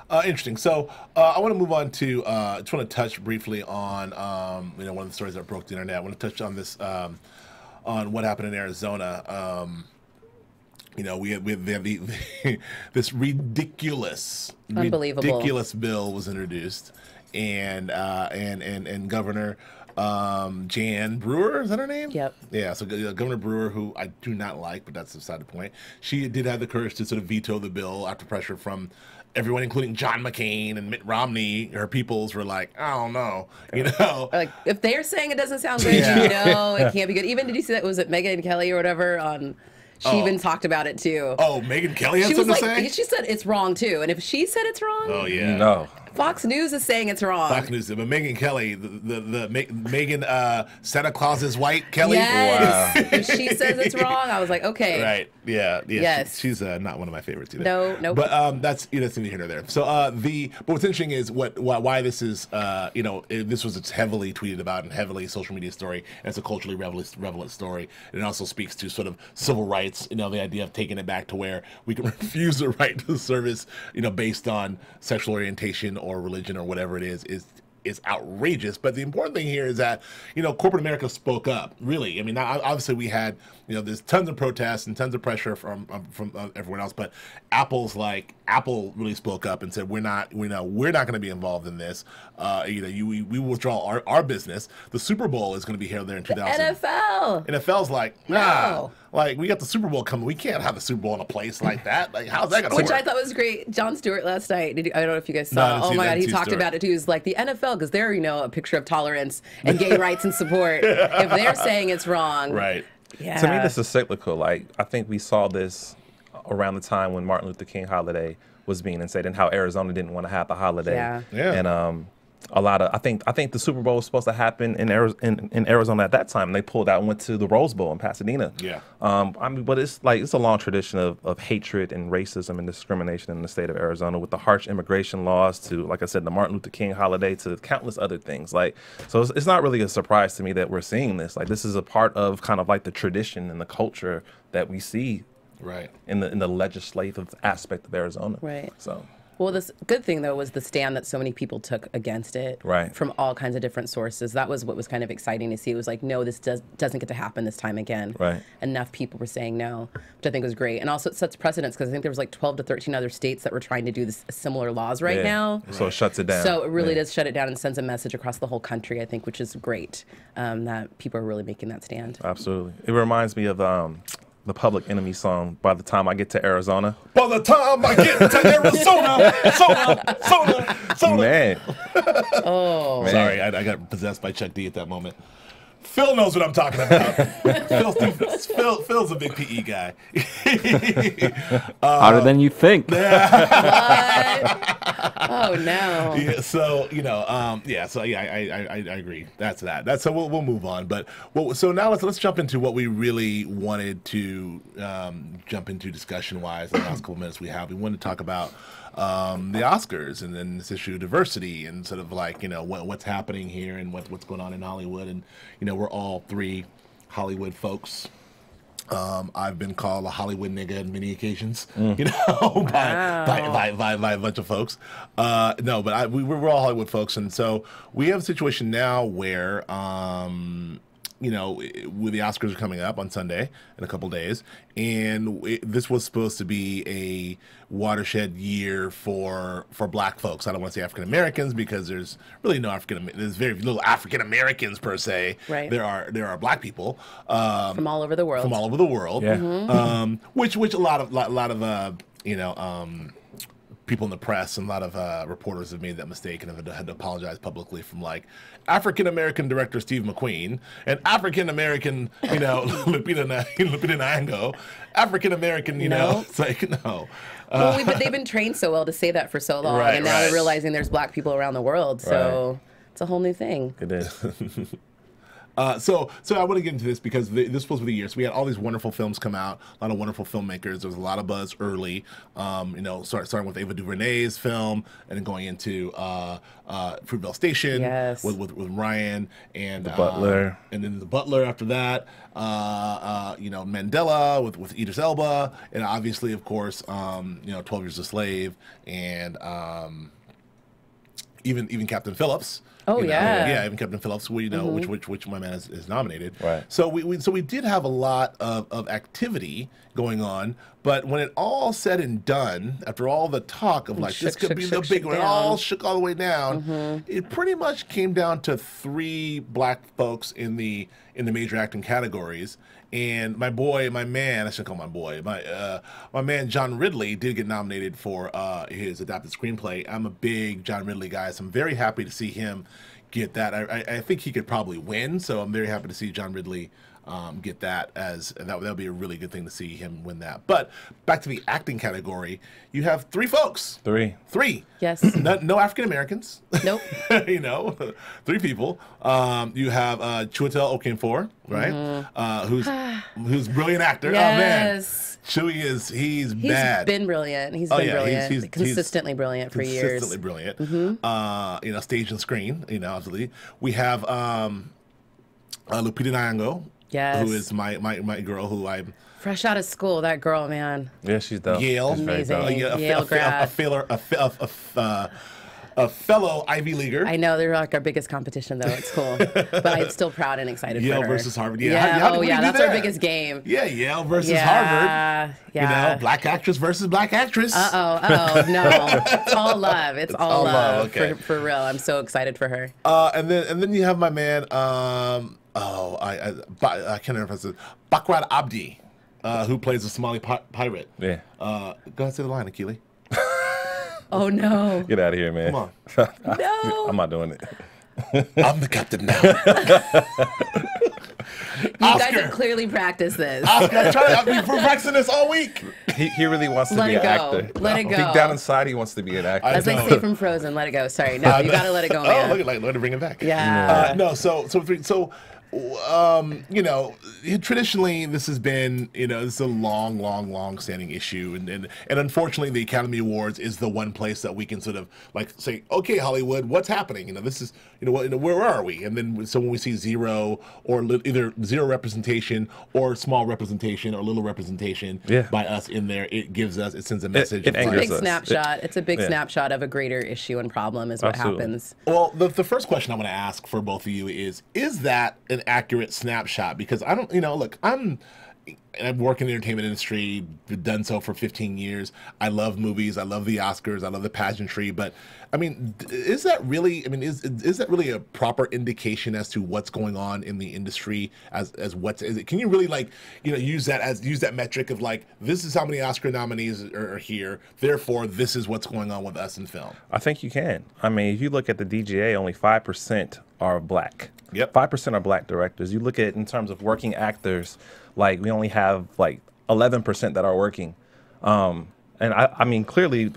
So, interesting. So I want to move on to. Just want to touch briefly on one of the stories that broke the internet. I want to touch on this on what happened in Arizona. We have this Unbelievable. ridiculous bill was introduced, and Governor Jan Brewer, is that her name? Yep. Yeah. So Governor Brewer, who I do not like, but that's beside the point. She did have the courage to sort of veto the bill after pressure from everyone, including John McCain and Mitt Romney. Her peoples were like, I don't know, Or like, if they're saying it doesn't sound good, Yeah. it can't be good. Even did you see that? Was it Megyn Kelly or whatever on? She even taled about it too. Oh, Megyn Kelly had She was something like, to say? she said it's wrong too. And if she said it's wrong, Oh, yeah. No. Fox News is saying it's wrong. Fox News, but Megyn Kelly, the Megan Santa Claus is white Kelly. Yes. If she says it's wrong, I was like, okay. Right. Yeah. Yes. She's not one of my favorites either. No, nope. But that's neither here nor there. So but what's interesting is why this is this was a heavily tweeted about and heavily social media story. And it's a culturally relevant story. And it also speaks to sort of civil rights. The idea of taking it back to where we can refuse the right to service, based on sexual orientation or religion or whatever it is outrageous. But the important thing here is that, corporate America spoke up, really. I mean, obviously we had, there's tons of protests and tons of pressure from everyone else, but Apple really spoke up and said, we're not going to be involved in this. We withdraw our business. The Super Bowl is going to be held there in 2000. NFL. NFL's like, nah. No. Like, we got the Super Bowl coming. We can't have the Super Bowl in a place like that. Like, how's that going to work? Which I thought was great. Jon Stewart last night. I don't know if you guys No, I saw. didn't Oh see my that. God, he Steve talked Stewart. about it too. He's like the NFL because they're a picture of tolerance and gay rights and support. If they're saying it's wrong, Right. Yeah. To me, this is cyclical. Like I think we saw this around the time when Martin Luther King holiday was being instated, and how Arizona didn't want to have the holiday. Yeah. Yeah. And a lot of I think the Super Bowl was supposed to happen in Arizona at that time. And they pulled out and went to the Rose Bowl in Pasadena. Yeah. But it's a long tradition of hatred and racism and discrimination in the state of Arizona, with the harsh immigration laws to, like I said, the Martin Luther King holiday, to countless other things. Like, so it's not really a surprise to me that we're seeing this. Like, this is a part of kind of like the tradition and the culture that we see Right. in the legislative aspect of Arizona. Right. So. Well, this good thing though was the stand that so many people took against it, Right. from all kinds of different sources. That was what was kind of exciting to see. It was like, no, this doesn't get to happen this time again. Right. Enough people were saying no, which I think was great, and also it sets precedents because I think there was like 12 to 13 other states that were trying to do this similar laws right now. So it shuts it down. So it really does shut it down and sends a message across the whole country, I think, which is great, that people are really making that stand. Absolutely. It reminds me of the Public Enemy song, By the Time I Get to Arizona. By the time I get to Arizona, Man. Oh. Man. Sorry, I got possessed by Chuck D at that moment. Phil knows what I'm talking about. Phil's a big PE guy. Harder than you think. What? Oh no. Yeah, so I agree. That's that. That's so we'll move on. But so now let's jump into what we really wanted to jump into discussion wise in the last couple minutes we have. We wanted to talk about the Oscars and then this issue of diversity and sort of like what's happening here and what's going on in Hollywood, and we're all three Hollywood folks. I've been called a Hollywood nigga on many occasions, by a bunch of folks. No, but we're all Hollywood folks, and so we have a situation now where, with the Oscars are coming up on Sunday in a couple days, and this was supposed to be a watershed year for Black folks. I don't want to say African Americans because there's really there's very little African Americans per se. Right. There are Black people From all over the world. from all over the world. Yeah. Which a lot of people in the press and a lot of reporters have made that mistake and have had to apologize publicly, from like African American director Steve McQueen and African American, Lupita Nyong'o, African American, it's like no. Well, but they've been trained so well to say that for so long, Right, and now right. they're realizing there's Black people around the world, so it's a whole new thing. It is. So I want to get into this because this was the year. So we had all these wonderful films come out, a lot of wonderful filmmakers. There was a lot of buzz early, starting with Ava DuVernay's film and then going into Fruitvale Station Yes. with Ryan and Butler. and then The Butler after that. Mandela with Idris Elba, and obviously, of course, 12 Years a Slave, and even Captain Phillips. Oh, yeah. Yeah, even Captain Phillips, which my man is nominated. Right. So we did have a lot of activity going on, but when it all said and done, after all the talk of like this could be the big one, it all shook all the way down. It pretty much came down to 3 Black folks in the major acting categories. And my man John Ridley did get nominated for his adapted screenplay. I'm a big John Ridley guy, so I'm very happy to see him get that. I think he could probably win, so I'm very happy to see John Ridley get that, and that would be a really good thing to see him win that. But back to the acting category, you have 3 folks. 3. 3. Yes. No African Americans. Nope. 3 people. You have Chiwetel Ejiofor, right? Who's a brilliant actor. Yes. Oh man, Chewie he's bad. Been brilliant. He's been brilliant. He's consistently brilliant for years. Consistently brilliant. Stage and screen. Absolutely. We have Lupita Nyong'o. Yes. Who is my girl who I'm. Fresh out of school, that girl, man. Yeah, she's dope. Yale. She's very Amazing. dope. Yale grad. A fellow Ivy Leaguer. I know they're like our biggest competition, though. It's cool, but I'm still proud and excited Yale for her. versus Harvard. Yeah. What do you do That's there? our biggest game. Yeah, Yale versus Harvard. Yeah. Black actress versus Black actress. No, it's all love. It's all love. Okay. For real. I'm so excited for her. And then you have my man. I can't remember if it's Bakrad Abdi, who plays a Somali pirate. Yeah. Go ahead, say the line, Akili. Oh no. Get out of here, man. Come on. No. I'm not doing it. I'm the captain now. You guys have clearly practiced this. Oscar, I've been practicing this all week. He really wants to Let be it an go. actor. Let it go. Deep down inside, he wants to be an actor. That's like Stay from Frozen. Let it go. Sorry. No, you gotta let it go, man. Look at bring it back. Yeah. No, so You know, traditionally this has been, you know, this is a long standing issue, and unfortunately the Academy Awards is the one place that we can sort of like say, okay, Hollywood, what's happening? You know, this is, you know, where are we? And then so when we see zero or either zero representation or small representation or little representation by us in there, it gives us, it sends a message. It It's a angers big us. snapshot. It's a big snapshot of a greater issue and problem is what Absolutely. happens. Well, the first question I want to ask for both of you is that an accurate snapshot? Because I don't, you know, look, I've worked in the entertainment industry, done so for 15 years. I love movies. I love the Oscars. I love the pageantry. But I mean, is that really? I mean, is that really a proper indication as to what's going on in the industry? As what's is it? Can you really like, you know, use that metric of like, this is how many Oscar nominees are here. Therefore, this is what's going on with us in film. I think you can. I mean, if you look at the DGA, only 5% are black. Yep. 5% are black directors. You look at in terms of working actors, like we only have like 11% that are working. And I mean, clearly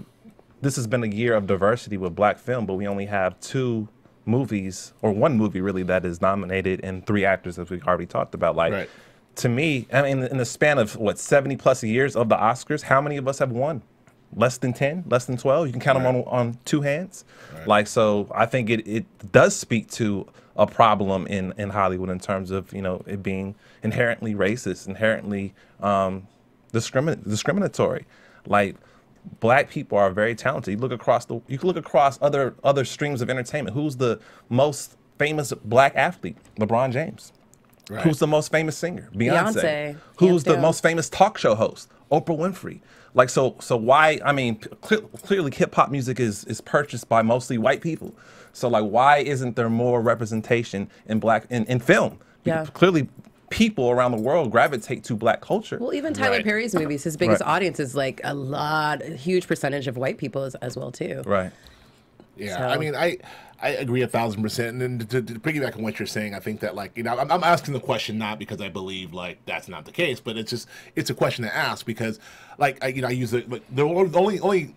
this has been a year of diversity with black film, but we only have 2 movies or 1 movie really that is nominated and 3 actors, as we already talked about. Like, to me, I mean, in the span of what, 70 plus years of the Oscars, how many of us have won? Less than 10, less than 12. You can count them on 2 hands. Like, so I think it does speak to a problem in Hollywood in terms of, you know, it being inherently racist, inherently discriminatory. Like, black people are very talented. You look across other streams of entertainment. Who's the most famous black athlete? LeBron James. Right. Who's the most famous singer? Beyonce. Who's the most famous talk show host? Oprah Winfrey. Like, so why? I mean, clearly hip hop music is purchased by mostly white people. So like, why isn't there more representation in black in film? Yeah. Clearly, people around the world gravitate to black culture. Well, even Tyler Perry's movies, his biggest audience is like a huge percentage of white people as well too. Right. Yeah, So. I mean, I agree 1,000%. And then to piggyback on what you're saying, I think that, like, you know, I'm asking the question not because I believe like that's not the case, but it's a question to ask because, like, I use it. Like, the only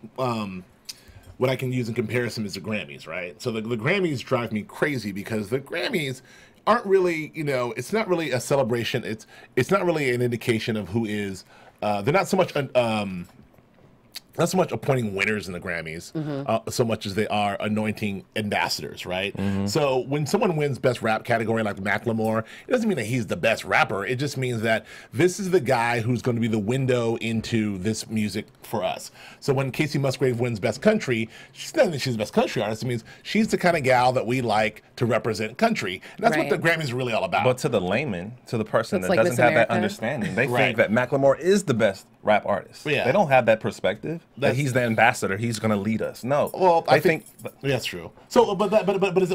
what I can use in comparison is the Grammys, right? So the Grammys drive me crazy because the Grammys aren't really, you know, it's not really a celebration. It's not really an indication of who is. They're not so much not so much appointing winners in the Grammys, so much as they are anointing ambassadors, right? So when someone wins Best Rap category like Macklemore, it doesn't mean that he's the best rapper. It just means that this is the guy who's going to be the window into this music for us. So when Casey Musgrave wins Best Country, she's not that she's the best country artist. It means she's the kind of gal that we like to represent country. And that's what the Grammys are really all about. But to the layman, to the person It's that like doesn't Miss have that America. understanding, they think that Macklemore is the best rap artist. Yeah. They don't have that perspective that he's the ambassador. He's going to lead us. No. Well, I think but that's true. So, but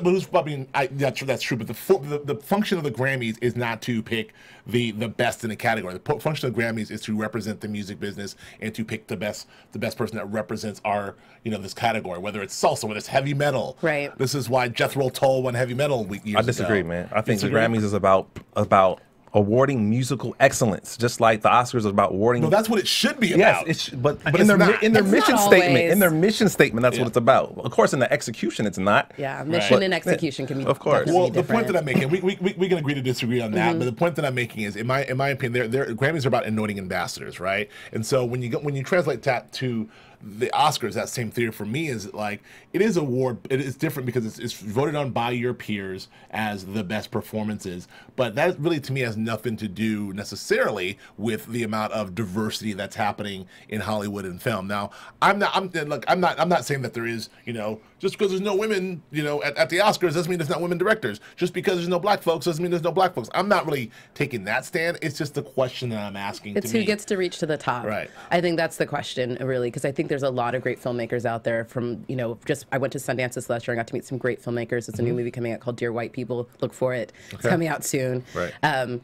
who's? I mean, that's true. But the function of the Grammys is not to pick the best in a category. The function of the Grammys is to represent the music business and to pick the best person that represents our, you know, this category. Whether it's salsa, whether it's heavy metal. Right. This is why Jethro Tull won heavy metal years I disagree, ago. man. I think the Grammys is about awarding musical excellence, just like the Oscars are about awarding. No, that's what it should be Yes, about. but It's in their not. in their It's mission not statement, always. in their mission statement, that's what it's about. Of course, in the execution, it's not. Yeah, mission and execution can be Of course. definitely Well, the point different. that I'm making, we can agree to disagree on that, but the point that I'm making is, in my opinion, their Grammys are about anointing ambassadors, right? And so when you translate that to the Oscars, that same theory for me is like it is award. It is different because it's voted on by your peers as the best performances, but that really to me has nothing to do necessarily with the amount of diversity that's happening in Hollywood and film. Now, I'm not saying that there is, you know, just because there's no women, you know, at the Oscars doesn't mean there's not women directors. Just because there's no black folks doesn't mean there's no black folks. I'm not really taking that stand. It's just the question that I'm asking. It's to who me. gets to reach to the top. Right. I think that's the question, really, because I think there's a lot of great filmmakers out there from, you know, I went to Sundance this last year and got to meet some great filmmakers. It's a new movie coming out called Dear White People. Look for it. It's coming out soon. Right.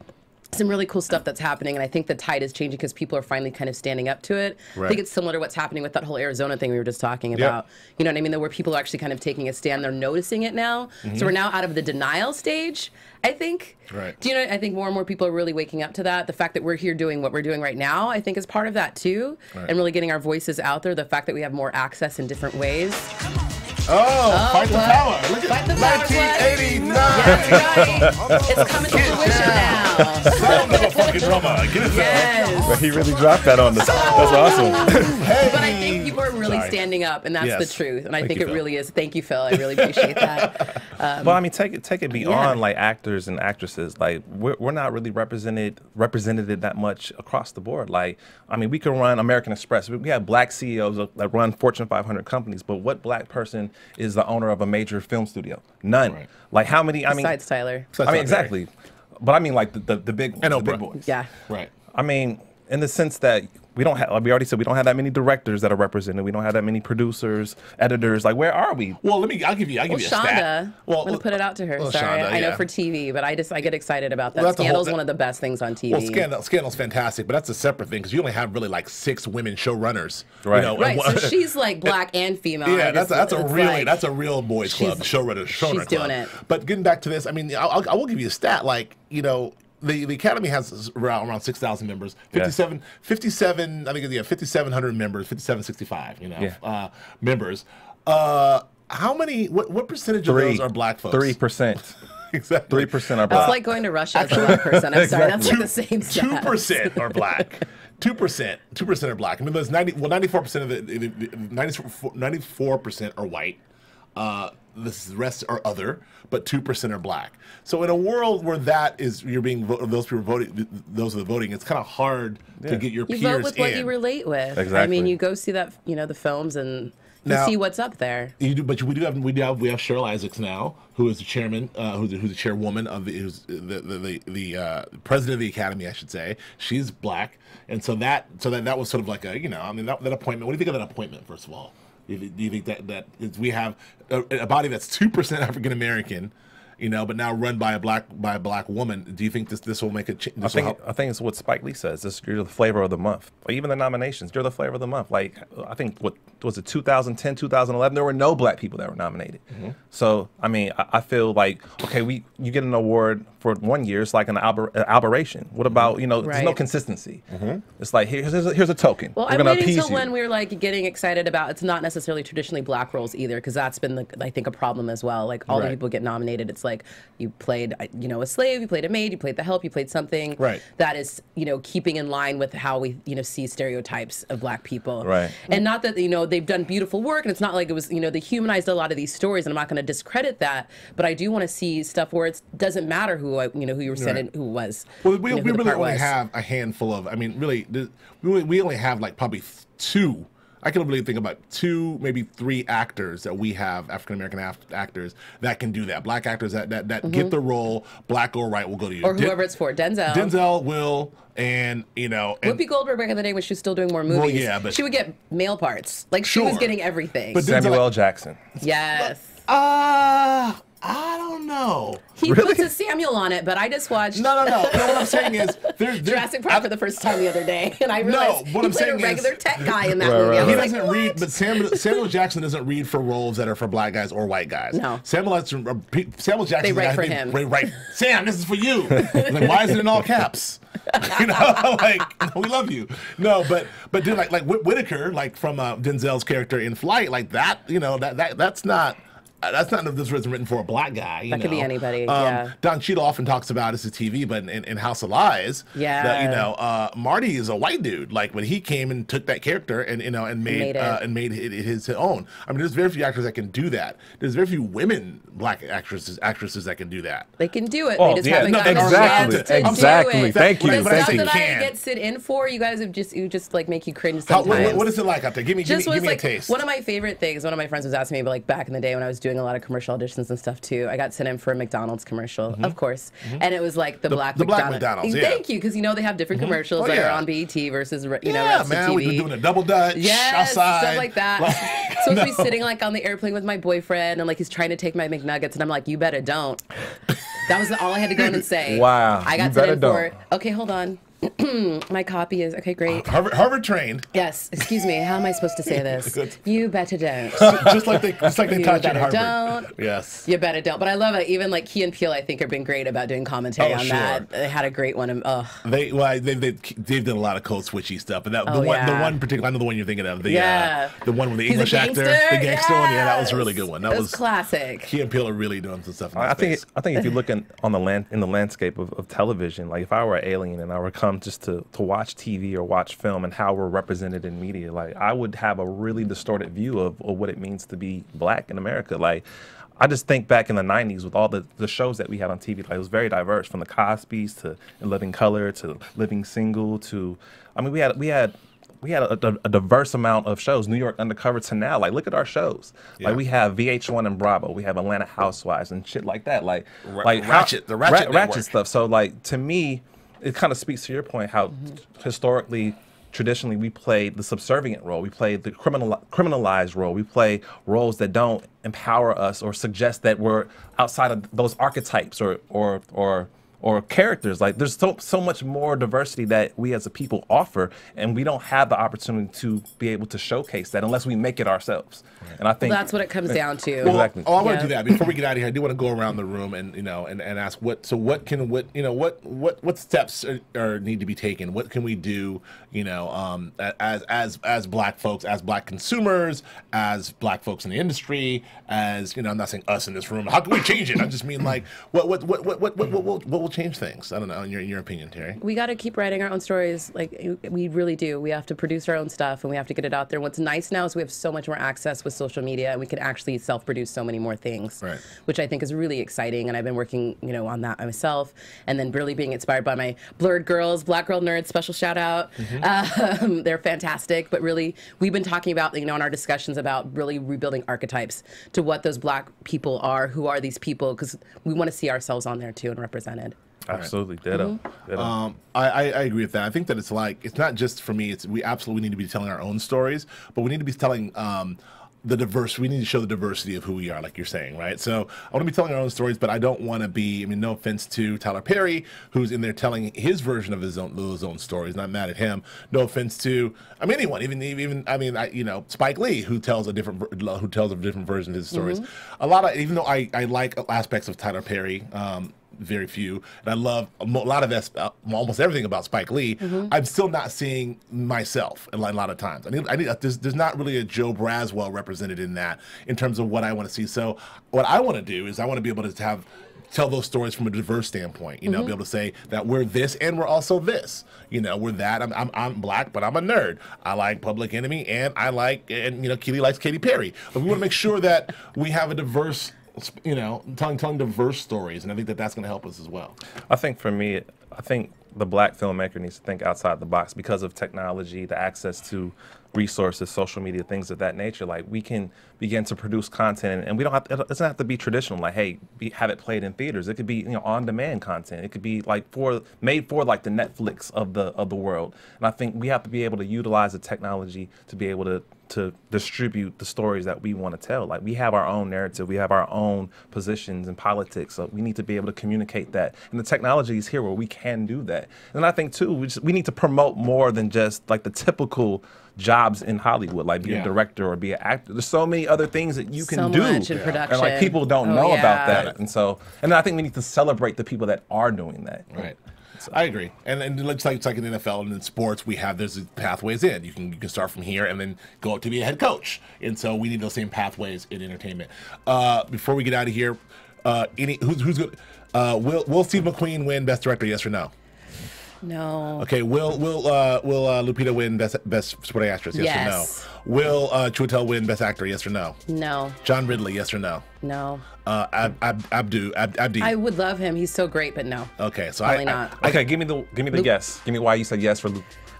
Some really cool stuff that's happening, and I think the tide is changing because people are finally kind of standing up to it. I think it's similar to what's happening with that whole Arizona thing we were just talking about. You know what I mean? Where people are actually kind of taking a stand. They're noticing it now. So we're now out of the denial stage, I think. Right. Do you know, I think more and more people are really waking up to that. The fact that we're here doing what we're doing right now, I think is part of that too. And really getting our voices out there. The fact that we have more access in different ways. Oh, Fight the what? Power. Look Fight at the Power, what? 1989. That's right. It's coming to fruition now. Sound of a fucking drummer. Get it Yes. But he really dropped that on us. That's awesome. Hey. But I think people are really Sorry. standing up, and that's Yes. the truth. And I Thank think you, it Phil. really is. Thank you, Phil. I really appreciate that. Well, I mean, take it beyond like actors and actresses. Like we're not really represented that much across the board. Like, I mean, we can run American Express. We have black CEOs that run Fortune 500 companies, but what black person is the owner of a major film studio? None. Right. Like how many? I mean, Besides Tyler. Besides I mean, Tyler exactly. But I mean, like the big And the big Oprah. boys. Yeah. Right. I mean, in the sense that we don't have, like we already said, we don't have that many directors that are represented. We don't have that many producers, editors. Like, where are we? Well, I'll give you a stat. Shonda. I'm gonna put it out to her. well, Sorry, Shonda, I know yeah. for TV, but I get excited about that. Well, that's a whole- Scandal's one of the best things on TV. Well, Scandal's fantastic, but that's a separate thing because you only have really like 6 women showrunners. Right. You know, Right, and so one- she's like black and female. Yeah, and that's it's a real boys club, showrunner she's club. doing it. But getting back to this, I mean, I will give you a stat. Like, you know, the Academy has around 6,000 members, 57. I think 5,700 members, 5,765. You know, Yeah. members. How many? What percentage of those are black folks? 3%. Exactly. 3% are black. It's like going to Russia as a black person. I'm sorry, that's like the same stat. 2% are black. 2% are black. I mean, there's 94% of it. 94% are white. The rest are other, but 2% are black. So in a world where that is those people voting, those are the voting. It's kind of hard to get your You peers vote with in. what you relate with. I Exactly. mean, you go see that, the films and you Now- see what's up there. You do, but we have Cheryl Isaacs now, who is the chairman, who's the chairwoman of who's the president of the Academy, I should say. She's black, and so that was sort of like a that appointment. What do you think of that appointment? First of all, do you think that we have a body that's 2% African American, but now run by a black woman? Do you think this will make a change? I think it's what Spike Lee says. You're the flavor of the month. Or even the nominations, you're the flavor of the month. Like, I think, what was it, 2010, 2011, there were no black people that were nominated. So, I mean, I feel like, okay, you get an award for 1 year, it's like an aberration. What about, there's no Right. consistency. It's like, here's a token. Well, We're I'm gonna waiting appease until you. when we're like getting excited about. It's not necessarily traditionally black roles either, because that's been I think a problem as well. Like all the Right. people get nominated. It's like you played a slave, you played a maid, you played the help, you played something Right. that is keeping in line with how we see stereotypes of black people. Right. And not that they've done beautiful work, and it's not like it was they humanized a lot of these stories, and I'm not going to discredit that, but I do want to see stuff where it doesn't matter who you were said and who was. Well, we who the really part only was. have a handful of. I mean, really, we only have like probably 2. I can really think about 2, maybe 3 actors that we have, African American actors that can do that. Black actors that get the role, black or white, will go to you. Or whoever it's for. Denzel. Denzel will, and and Whoopi Goldberg back in the day when she was still doing more movies. Well, yeah, but- she would get male parts. Like she was Sure. getting everything. But Samuel L. Jackson. Yes. I don't know. He puts a Samuel on it, but I just watched No. What I'm saying is, there's Jurassic Park for the first time the other day, and I realized what he I'm played a saying is- regular tech guy in that Right, movie. I right, was He like, doesn't what? read, but Samuel Jackson doesn't read for roles that are for black guys or white guys. No. Samuel Jackson. They write for him. Right. Sam, this is for you. Like, why is it in all caps? Like, we love you. No, but dude, like Whitaker, like from Denzel's character in Flight, like that. That's not. That's not this was written for a black guy. That could be anybody, yeah. Don Cheadle often talks about this is TV, but in House of Lies, Yeah. that Marty is a white dude. Like when he came and took that character and made it his own. I mean, there's very few actors that can do that. There's very few women black actresses that can do that. They can do it. Oh, they just yeah, haven't no, gotten exactly, a chance to exactly. do it. Thank you, The thank stuff you. that I Can. get sit in for, you guys have just like make you cringe How, sometimes. what is it like out there? Give me Just was a like taste. one of my favorite things. One of my friends was asking me, but like back in the day when I was doing a lot of commercial auditions and stuff too, I got sent in for a McDonald's commercial, of course, and it was like the black McDonald's, yeah. Thank you, because they have different commercials Oh, that yeah. are on BET versus yeah, rest man, of we've TV. been doing a double dutch Yes, outside. stuff like that. So to be sitting like on the airplane with my boyfriend, and like he's trying to take my McNuggets, and I'm like, you better don't. That was all I had to go in and say. Wow, I you got sent better in for. don't. Okay, hold on. My copy is okay. Great. Harvard trained. Yes. Excuse me. How am I supposed to say this? You better don't. just like they taught you at Harvard. Don't. Yes. You better don't. But I love it. Even like Key and Peele, I think, have been great about doing commentary on that. They had a great one. They did a lot of code switchy stuff, and the one particular, I know the one you're thinking of. The one with the English actor, the gangster one. Yeah, that was a really good one. That was classic. Key and Peele are really doing some stuff. I think if you look in the landscape of television, like if I were an alien and I were come just to watch TV or watch film and how we're represented in media, like I would have a really distorted view of what it means to be black in America. Like I just think back in the 90s with all the shows that we had on TV, like it was very diverse, from the Cosbys to In Living Color to Living Single to, I mean, we had a diverse amount of shows, New York Undercover to now. Like, look at our shows. Yeah. Like, we have VH1 and Bravo. We have Atlanta Housewives and shit like that. Like Ratchet stuff. So, like, to me, it kind of speaks to your point how historically, traditionally, we played the subservient role. We played the criminalized role. We play roles that don't empower us or suggest that we're outside of those archetypes or characters. Like there's so much more diversity that we as a people offer, and we don't have the opportunity to be able to showcase that unless we make it ourselves. Right. And I think that's what it comes down to. Well, exactly. I want to do that before we get out of here. I do want to go around the room and ask what steps are need to be taken. What can we do? As black folks, as black consumers, as black folks in the industry, as I'm not saying us in this room. How can we change it? I just mean like what will change things? I don't know. In your opinion, Teri. We got to keep writing our own stories. Like we really do. We have to produce our own stuff, and we have to get it out there. What's nice now is we have so much more access with social media, and we can actually self-produce so many more things, right, which I think is really exciting. And I've been working, on that myself, and then really being inspired by my Blurred Girls, Black Girl Nerds. Special shout out. They're fantastic. But really, we've been talking about, in our discussions about really rebuilding archetypes to what those black people are. Who are these people? Because we want to see ourselves on there too and represented. Absolutely, ditto. I agree with that. I think that it's not just for me. We absolutely need to be telling our own stories, but we need to be telling the diverse. We need to show the diversity of who we are, like you're saying, right? So I want to be telling our own stories, but I don't want to be. I mean, no offense to Tyler Perry, who's in there telling his version of those own stories. Not mad at him. No offense to anyone, even Spike Lee, who tells a different version of his stories. A lot of, even though I like aspects of Tyler Perry. Very few, and I love a lot of that, almost everything about Spike Lee. I'm still not seeing myself a lot of times. There's not really a Joe Braswell represented in that in terms of what I want to see. So what I want to do is I want to be able to tell those stories from a diverse standpoint. Be able to say that we're this and we're also this. We're that. I'm black, but I'm a nerd. I like Public Enemy, and I like Keely likes Katy Perry. But we want to make sure that we have a diverse. Telling diverse stories, and I think that's going to help us as well. I think for me, the black filmmaker needs to think outside the box because of technology, the access to resources, social media, things of that nature. Like we can begin to produce content, and we don't have to, it doesn't have to be traditional. Like, hey, have it played in theaters. It could be on-demand content. It could be like made for like the Netflix of the world. And I think we have to be able to utilize the technology to be able to distribute the stories that we want to tell. Like we have our own narrative, we have our own positions in politics, so we need to be able to communicate that. And the technology is here where we can do that. And I think too, we need to promote more than just like the typical jobs in Hollywood, like be a director or be an actor. There's so many other things that you can do. So much in production. And like people don't know about that. And I think we need to celebrate the people that are doing that. Right. I agree, and it's like in the NFL and in sports, there's pathways in. You can start from here and then go up to be a head coach, and so we need those same pathways in entertainment. Before we get out of here, who's good? Will Steve McQueen win Best Director? Yes or no? No. Okay. Will Lupita win Best Supporting Actress? Yes or no? Will Chiwetel win Best Actor? Yes or no? No. John Ridley? Yes or no? No. Abdi. I would love him. He's so great, but no. Okay, so probably not. Okay, give me the guess. Give me why you said yes for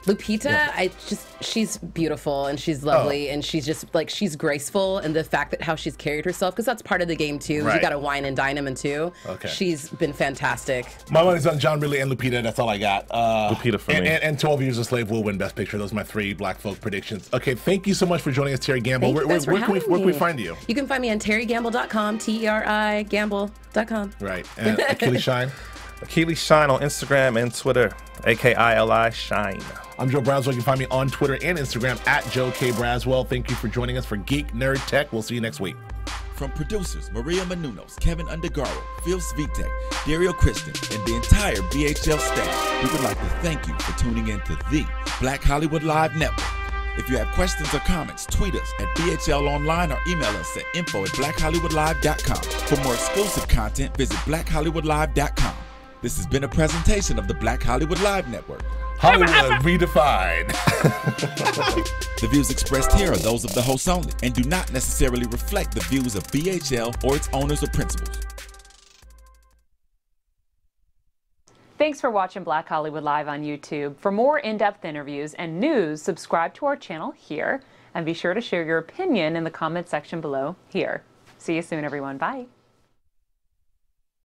Lupita. She's beautiful and she's lovely and she's just she's graceful, and the fact that how she's carried herself, because that's part of the game too. Right. You got to wine and dine them too. Okay. She's been fantastic. My money's on John Ridley and Lupita. That's all I got. Lupita for me. And 12 Years a Slave will win Best Picture. Those are my 3 black folk predictions. Okay, thank you so much for joining us, Teri Gamble. Where can we find you? You can find me on TeriGamble.com, TERI Gamble.com. Right. And Achilles Shine. Akili Shine on Instagram and Twitter, AKILI Shine. I'm Joe Braswell. You can find me on Twitter and Instagram at Joe K. Braswell. Thank you for joining us for Geek Nerd Tech. We'll see you next week. From producers Maria Menounos, Kevin Undergaro, Phil Svitek, Dario Christian, and the entire BHL staff, we would like to thank you for tuning in to the Black Hollywood Live Network. If you have questions or comments, tweet us at BHL Online or email us at info@blackhollywoodlive.com. For more exclusive content, visit blackhollywoodlive.com. This has been a presentation of the Black Hollywood Live Network. Hollywood redefined. The views expressed here are those of the hosts only and do not necessarily reflect the views of BHL or its owners or principals. Thanks for watching Black Hollywood Live on YouTube. For more in-depth interviews and news, subscribe to our channel here, and be sure to share your opinion in the comment section below here. See you soon, everyone. Bye.